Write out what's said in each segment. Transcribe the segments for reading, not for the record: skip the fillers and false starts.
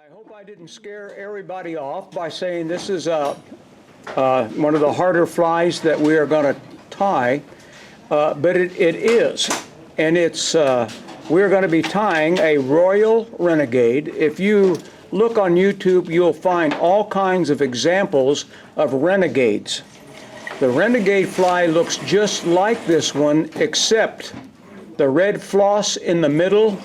I hope I didn't scare everybody off by saying this is one of the harder flies that we are going to tie, but it is. And it's we're going to be tying a Royal Renegade. If you look on YouTube, you'll find all kinds of examples of renegades. The Renegade fly looks just like this one, except the red floss in the middle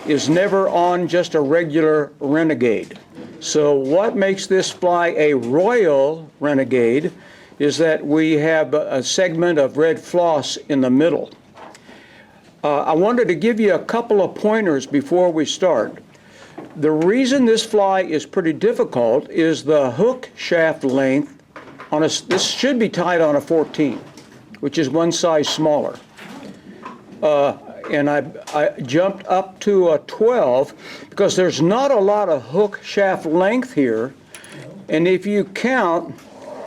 is never on just a regular Renegade. So what makes this fly a Royal Renegade is that we have a segment of red floss in the middle. I wanted to give you a couple of pointers before we start. The reason this fly is pretty difficult is the hook shaft length on this should be tied on a 14, which is one size smaller. And I jumped up to a 12 because there's not a lot of hook shaft length here. And if you count,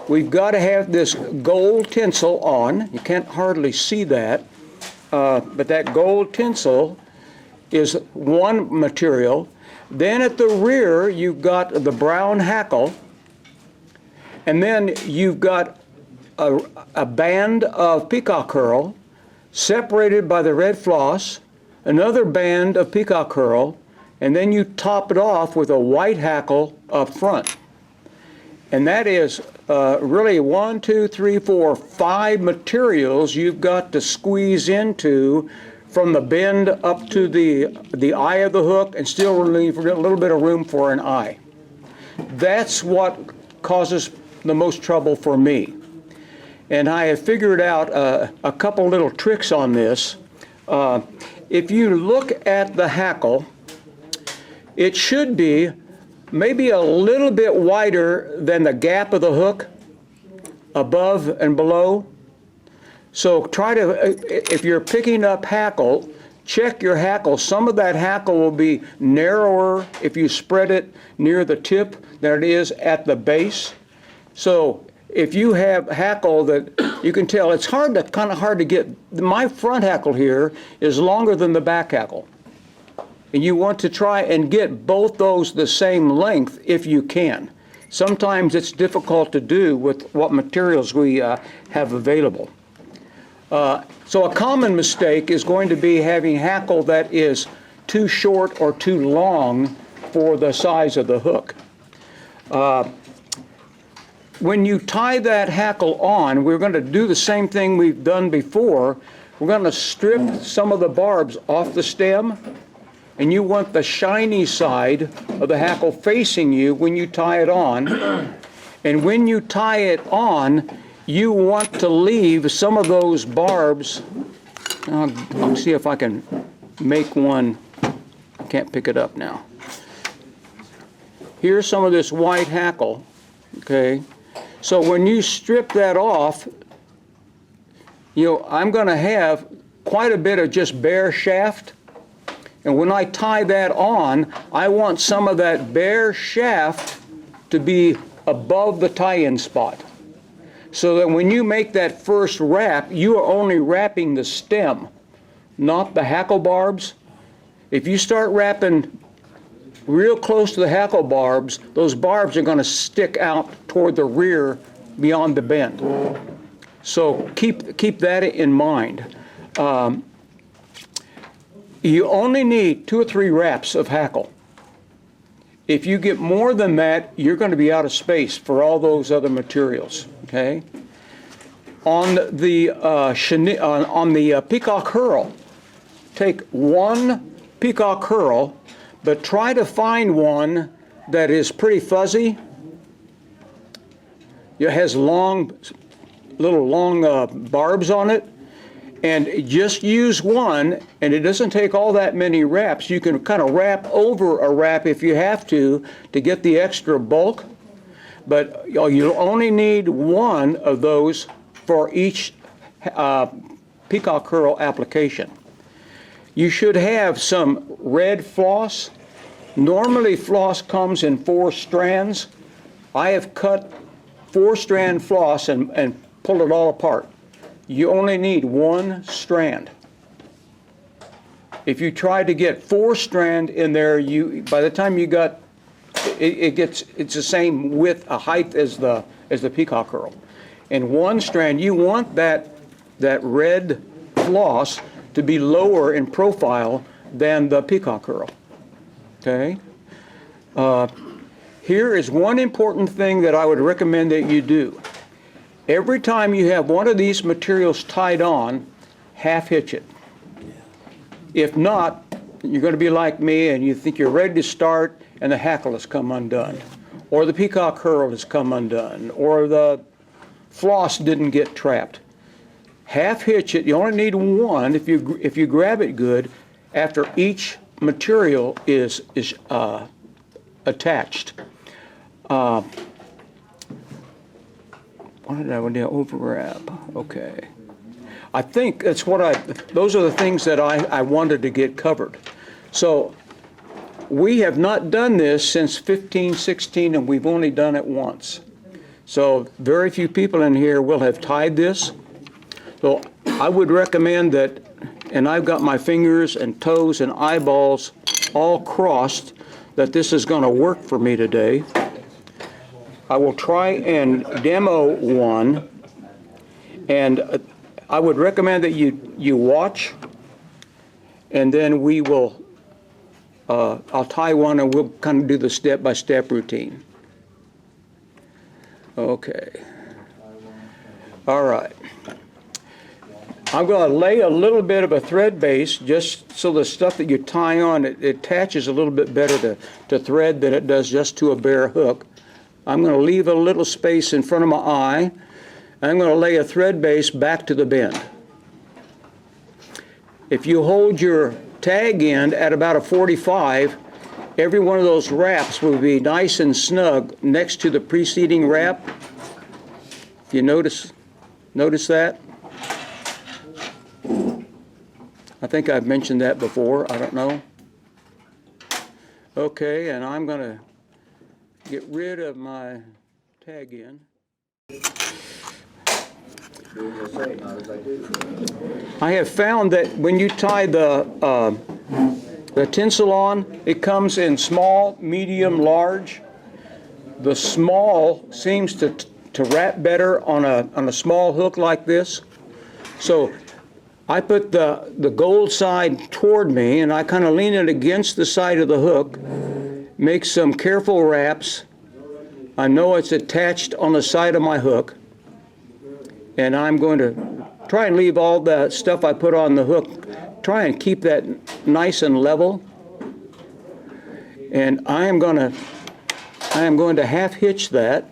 we've got to have this gold tinsel on. You can't hardly see that, but that gold tinsel is one material. Then at the rear, you've got the brown hackle, and then you've got a band of Peacock Curl separated by the red floss, another band of Peacock Curl, and then you top it off with a white hackle up front. And that is really 1, 2, 3, 4, 5 materials you've got to squeeze into from the bend up to the eye of the hook and still leave a little bit of room for an eye. That's what causes the most trouble for me. And I have figured out a couple little tricks on this. If you look at the hackle, it should be maybe a little bit wider than the gap of the hook above and below. So try to, if you're picking up hackle, check your hackle. Some of that hackle will be narrower if you spread it near the tip than it is at the base. So if you have hackle that you can tell, it's kind of hard to get. My front hackle here is longer than the back hackle. And you want to try and get both those the same length if you can. Sometimes it's difficult to do with what materials we have available. So a common mistake is going to be having hackle that is too short or too long for the size of the hook. When you tie that hackle on, we're going to do the same thing we've done before. We're going to strip some of the barbs off the stem, and you want the shiny side of the hackle facing you when you tie it on. And when you tie it on, you want to leave some of those barbs. I'll see if I can make one. I can't pick it up now. Here's some of this white hackle, okay? So when you strip that off, I'm going to have quite a bit of just bare shaft. And when I tie that on, I want some of that bare shaft to be above the tie-in spot. So that when you make that first wrap, you are only wrapping the stem, not the hackle barbs. If you start wrapping real close to the hackle barbs, those barbs are going to stick out toward the rear beyond the bend. So keep that in mind. You only need 2 or 3 wraps of hackle. If you get more than that, you're going to be out of space for all those other materials. Okay. On the Peacock Curl, take 1 Peacock Curl, but try to find one that is pretty fuzzy. It has little long barbs on it, and just use one, and it doesn't take all that many wraps. You can kind of wrap over a wrap if you have to get the extra bulk, but you'll only need 1 of those for each Peacock Curl application. You should have some red floss. Normally floss comes in 4 strands. I have cut 4-strand floss and pulled it all apart. You only need 1 strand. If you try to get 4 strand in there, by the time you got it's the same width, height as the Peacock Curl. And one strand, you want that red floss to be lower in profile than the Peacock Curl. Okay? Here is one important thing that I would recommend that you do. Every time you have one of these materials tied on, half hitch it. If not, you're going to be like me and you think you're ready to start and the hackle has come undone, or the Peacock Curl has come undone, or the floss didn't get trapped. Half hitch it. You only need one if you grab it good after each material is attached. What did I want to overwrap? Okay. I think that's those are the things that I wanted to get covered. So we have not done this since 1516, and we've only done it once. So very few people in here will have tied this. So I would recommend that, and I've got my fingers and toes and eyeballs all crossed, that this is going to work for me today. I will try and demo one, and I would recommend that you watch, and then we will, I'll tie one and we'll kind of do the step-by-step routine. Okay. All right. I'm going to lay a little bit of a thread base just so the stuff that you tie on, it attaches a little bit better to thread than it does just to a bare hook. I'm going to leave a little space in front of my eye. I'm going to lay a thread base back to the bend. If you hold your tag end at about a 45, every one of those wraps will be nice and snug next to the preceding wrap. If you notice that? I think I've mentioned that before. I don't know. Okay, and I'm going to get rid of my tag end. I have found that when you tie the tinsel on, it comes in small, medium, large. The small seems to wrap better on a small hook like this. So I put the gold side toward me, and I kind of lean it against the side of the hook, make some careful wraps. I know it's attached on the side of my hook, and I'm going to try and leave all the stuff I put on the hook, try and keep that nice and level. And I am going to half hitch that.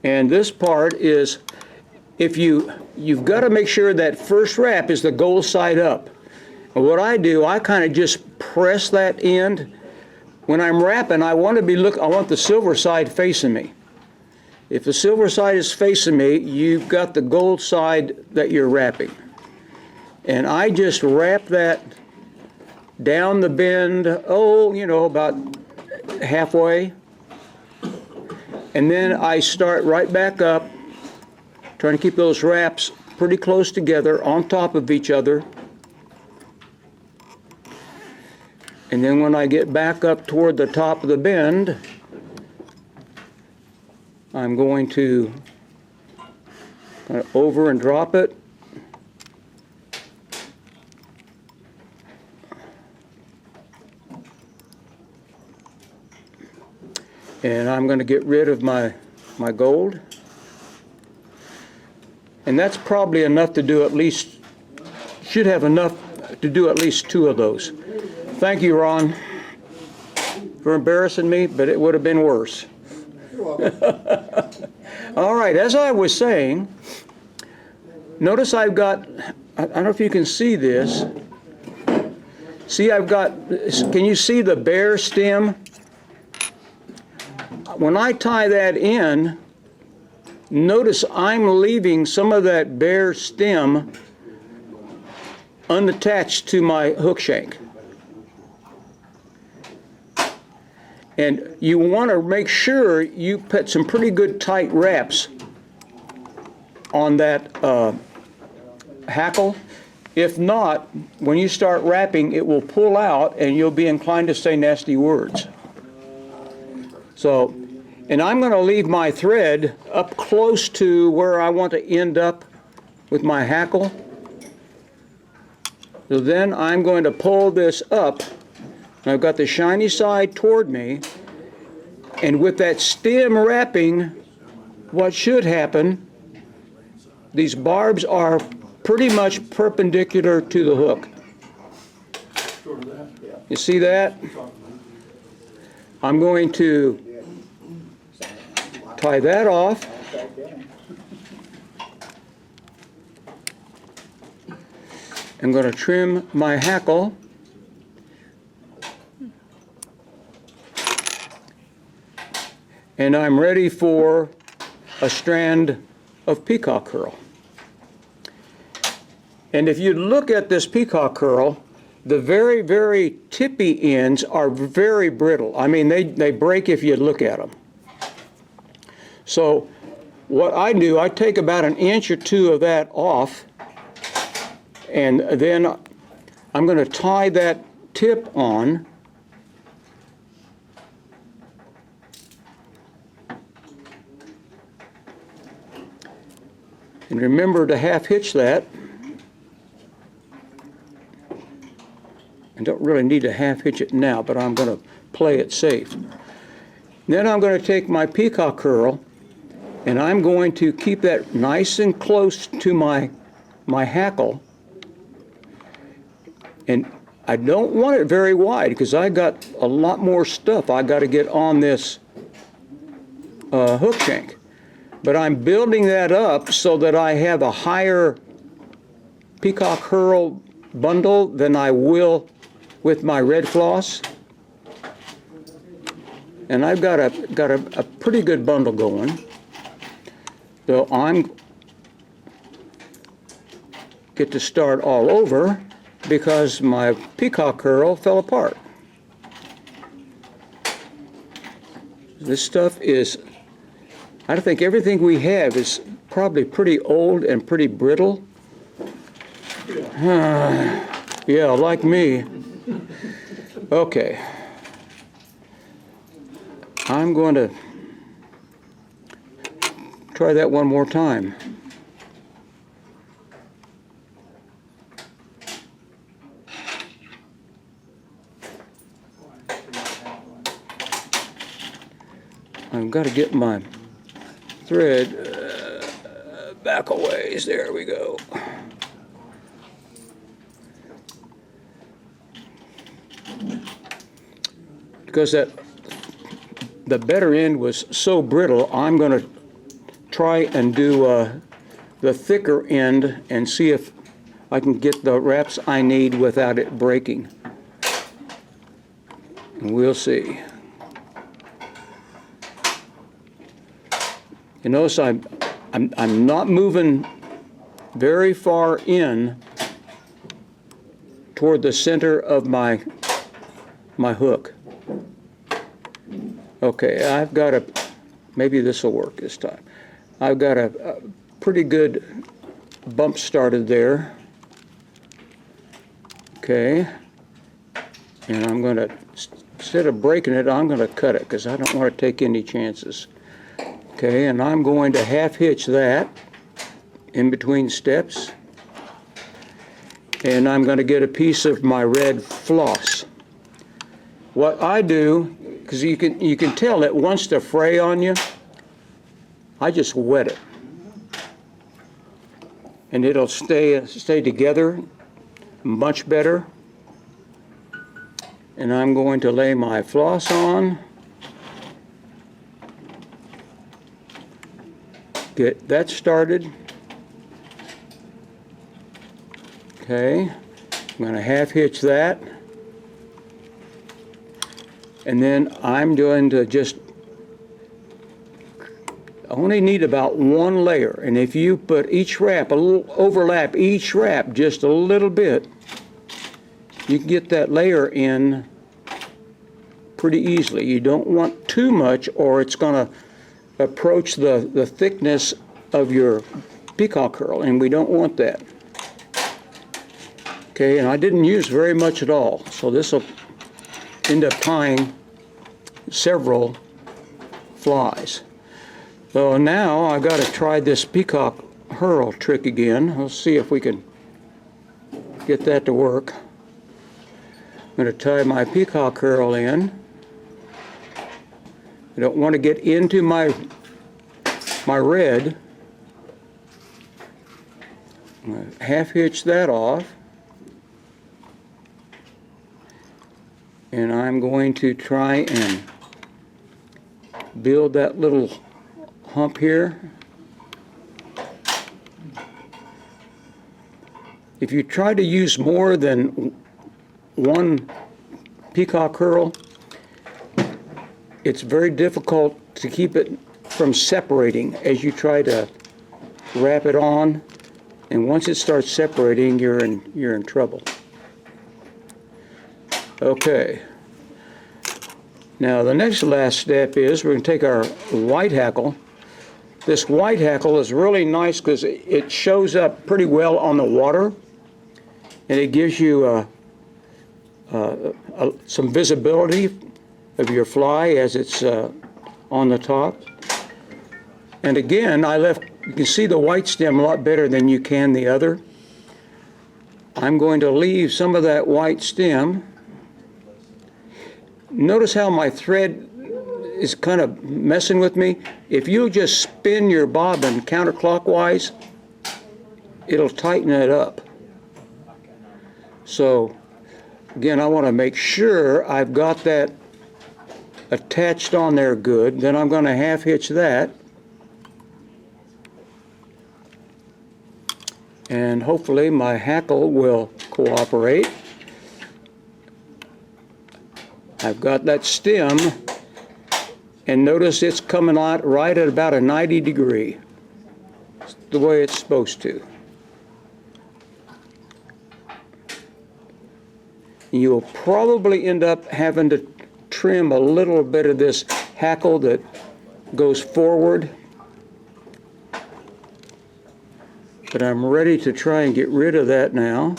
And this part is, you've got to make sure that first wrap is the gold side up. And what I do, I kind of just press that end. When I'm wrapping, I want the silver side facing me. If the silver side is facing me, you've got the gold side that you're wrapping. And I just wrap that down the bend, about halfway. And then I start right back up, trying to keep those wraps pretty close together on top of each other. And then when I get back up toward the top of the bend, I'm going to kind of over and drop it. And I'm going to get rid of my gold. And that's probably enough to do should have enough to do at least 2 of those. Thank you, Ron, for embarrassing me, but it would have been worse. You're welcome. All right, as I was saying, notice I've got, I don't know if you can see this. See, can you see the bare stem? When I tie that in, notice I'm leaving some of that bare stem unattached to my hook shank. And you want to make sure you put some pretty good tight wraps on that hackle. If not, when you start wrapping, it will pull out and you'll be inclined to say nasty words. So, and I'm going to leave my thread up close to where I want to end up with my hackle. So then I'm going to pull this up. I've got the shiny side toward me, and with that stem wrapping, what should happen, these barbs are pretty much perpendicular to the hook. You see that? I'm going to tie that off. I'm going to trim my hackle. And I'm ready for a strand of peacock curl. And if you look at this peacock curl, the very, very tippy ends are very brittle. I mean, they break if you look at them. So what I do, I take about 1 inch or 2 of that off, and then I'm going to tie that tip on. And remember to half hitch that. I don't really need to half hitch it now, but I'm going to play it safe. Then I'm going to take my peacock curl, and I'm going to keep that nice and close to my hackle. And I don't want it very wide because I got a lot more stuff I got to get on this hook shank. But I'm building that up so that I have a higher peacock curl bundle than I will with my red floss. And I've got a pretty good bundle going. So I'm get to start all over because my peacock curl fell apart. This stuff is, I think everything we have is probably pretty old and pretty brittle. Yeah, like me. Okay. I'm going to try that one more time. I've got to get my thread back a ways. There we go. Because the better end was so brittle, I'm going to try and do the thicker end and see if I can get the wraps I need without it breaking. And we'll see. You notice I'm not moving very far in toward the center of my hook. Okay, I've got maybe this will work this time. I've got a pretty good bump started there. Okay, and I'm going to, instead of breaking it, I'm going to cut it because I don't want to take any chances. Okay, and I'm going to half hitch that in between steps, and I'm going to get a piece of my red floss. What I do, because you can tell it wants to fray on you, I just wet it, and it'll stay together much better. And I'm going to lay my floss on. Get that started. Okay, I'm going to half hitch that. And then I'm going to just only need about 1 layer. And if you put each wrap, a little overlap each wrap just a little bit, you can get that layer in pretty easily. You don't want too much or it's going to approach the thickness of your peacock curl, and we don't want that. Okay, and I didn't use very much at all, so this will end up tying several flies. So now I've got to try this peacock herl trick again. Let's see if we can get that to work. I'm going to tie my peacock curl in. I don't want to get into my red. I'm going to half hitch that off. And I'm going to try and build that little hump here. If you try to use more than one peacock curl, it's very difficult to keep it from separating as you try to wrap it on, and once it starts separating, you're in trouble. Okay. Now the next last step is we're going to take our white hackle. This white hackle is really nice because it shows up pretty well on the water, and it gives you some visibility of your fly as it's on the top. And again, you can see the white stem a lot better than you can the other. I'm going to leave some of that white stem. Notice how my thread is kind of messing with me. If you just spin your bobbin counterclockwise, it'll tighten it up. So again, I want to make sure I've got that attached on there good. Then I'm going to half hitch that, and hopefully my hackle will cooperate. I've got that stem, and notice it's coming out right at about a 90 degree. It's the way it's supposed to. You'll probably end up having to trim a little bit of this hackle that goes forward, but I'm ready to try and get rid of that now.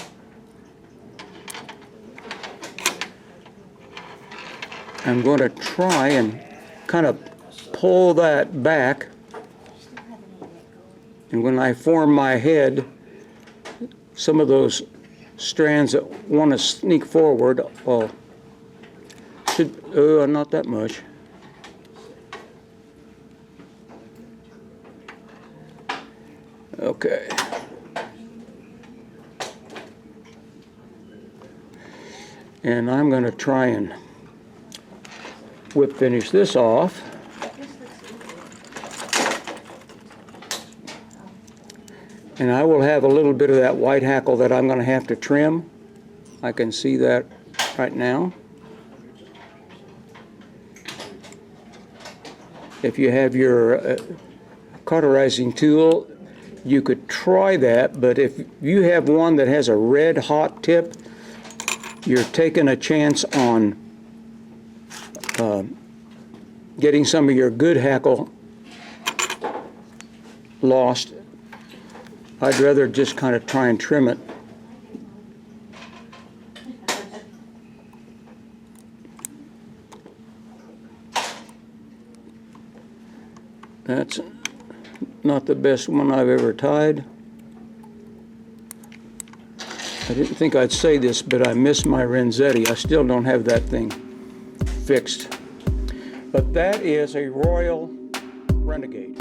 I'm going to try and kind of pull that back, and when I form my head, some of those strands that want to sneak forward, not that much. Okay. And I'm going to try and whip finish this off. And I will have a little bit of that white hackle that I'm going to have to trim. I can see that right now. If you have your cauterizing tool, you could try that, but if you have one that has a red hot tip, you're taking a chance on getting some of your good hackle lost. I'd rather just kind of try and trim it. That's not the best one I've ever tied. I didn't think I'd say this, but I miss my Renegade. I still don't have that thing fixed. But that is a Royal Renegade.